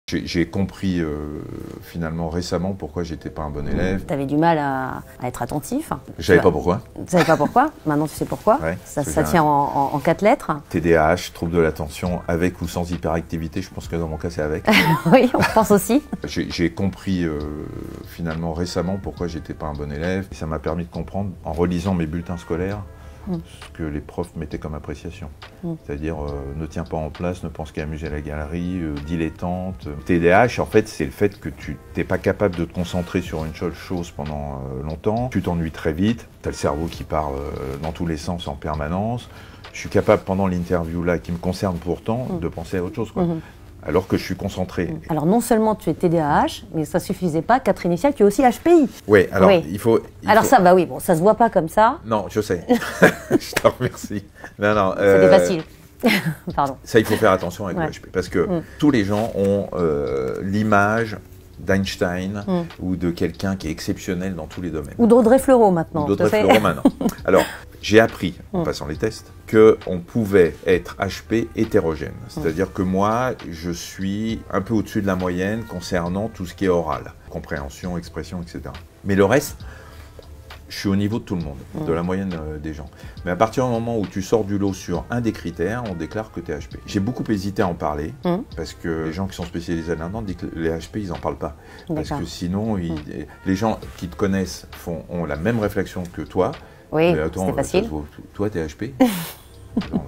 J'ai compris finalement récemment pourquoi j'étais pas un bon élève. Tu avais du mal à être attentif. Je savais pas pourquoi. Tu savais pas pourquoi. Maintenant tu sais pourquoi. Ouais, ça tient en 4 lettres. TDAH, trouble de l'attention, avec ou sans hyperactivité. Je pense que dans mon cas c'est avec. Oui, on pense aussi. J'ai compris finalement récemment pourquoi j'étais pas un bon élève. Et ça m'a permis de comprendre en relisant mes bulletins scolaires ce que les profs mettaient comme appréciation. C'est-à-dire ne tiens pas en place, ne pense qu'à amuser la galerie, dilettante. TDAH, en fait, c'est le fait que tu n'es pas capable de te concentrer sur une seule chose pendant longtemps. Tu t'ennuies très vite, tu as le cerveau qui part dans tous les sens en permanence. Je suis capable, pendant l'interview là, qui me concerne pourtant, de penser à autre chose, quoi. Alors que je suis concentré. Alors non seulement tu es TDAH, mais ça suffisait pas, 4 initiales, tu es aussi HPI. Oui, alors il faut... Ça, bah oui, bon, ça se voit pas comme ça. Non, je sais. Je te remercie. Non, c'était facile. Pardon. Ça, il faut faire attention avec le HP, parce que tous les gens ont l'image d'Einstein ou de quelqu'un qui est exceptionnel dans tous les domaines. Ou d'Audrey Fleurot maintenant. D'Audrey Fleurot maintenant. Alors, j'ai appris, en passant les tests, qu'on pouvait être HP hétérogène. C'est-à-dire que moi, je suis un peu au-dessus de la moyenne concernant tout ce qui est oral. Compréhension, expression, etc. Mais le reste, je suis au niveau de tout le monde, de la moyenne des gens. Mais à partir du moment où tu sors du lot sur un des critères, on déclare que tu es HP. J'ai beaucoup hésité à en parler, parce que les gens qui sont spécialisés là-dedans disent que les HP, ils n'en parlent pas. Parce que sinon, les gens qui te connaissent ont la même réflexion que toi. Oui, c'est facile. Toi, t'es HP. Non,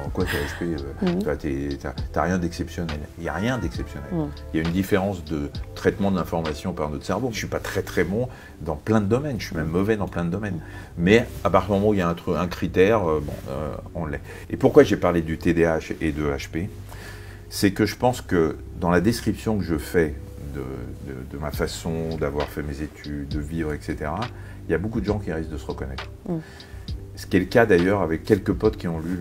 en quoi t'es HP? T'as rien d'exceptionnel. Il n'y a rien d'exceptionnel. Il y a une différence de traitement de l'information par notre cerveau. Je ne suis pas très bon dans plein de domaines. Je suis même mauvais dans plein de domaines. Mais à partir du moment où il y a un critère, on l'est. Et pourquoi j'ai parlé du TDAH et de HP? C'est que je pense que dans la description que je fais de ma façon d'avoir fait mes études, de vivre, etc., il y a beaucoup de gens qui risquent de se reconnaître. Ce qui est le cas d'ailleurs avec quelques potes qui ont lu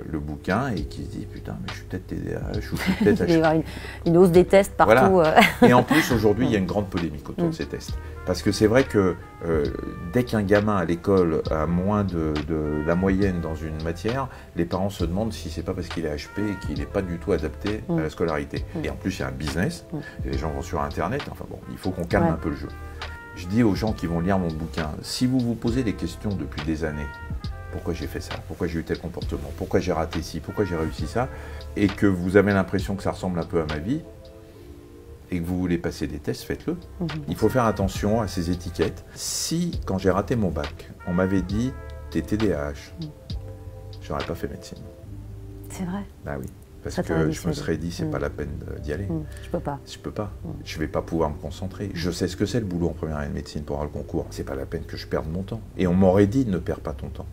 le bouquin et qui se disent « Putain, mais je suis peut-être TDAH ou je suis peut-être HP ». Il va y avoir une hausse des tests partout. Voilà. Et en plus, aujourd'hui, il y a une grande polémique autour de ces tests. Parce que c'est vrai que dès qu'un gamin à l'école a moins de la moyenne dans une matière, les parents se demandent si c'est pas parce qu'il est HP et qu'il n'est pas du tout adapté à la scolarité. Et en plus, il y a un business, et les gens vont sur Internet, enfin bon, il faut qu'on calme un peu le jeu. Je dis aux gens qui vont lire mon bouquin, si vous vous posez des questions depuis des années, pourquoi j'ai fait ça, pourquoi j'ai eu tel comportement, pourquoi j'ai raté ci, pourquoi j'ai réussi ça, et que vous avez l'impression que ça ressemble un peu à ma vie, et que vous voulez passer des tests, faites-le. Il faut faire attention à ces étiquettes. Si, quand j'ai raté mon bac, on m'avait dit « t'es TDAH », j'aurais pas fait médecine. C'est vrai. Ah oui. Parce que je me serais dit, c'est pas la peine d'y aller. Je peux pas. Je peux pas. Je vais pas pouvoir me concentrer. Je sais ce que c'est le boulot en première année de médecine pour avoir le concours. C'est pas la peine que je perde mon temps. Et on m'aurait dit, ne perds pas ton temps.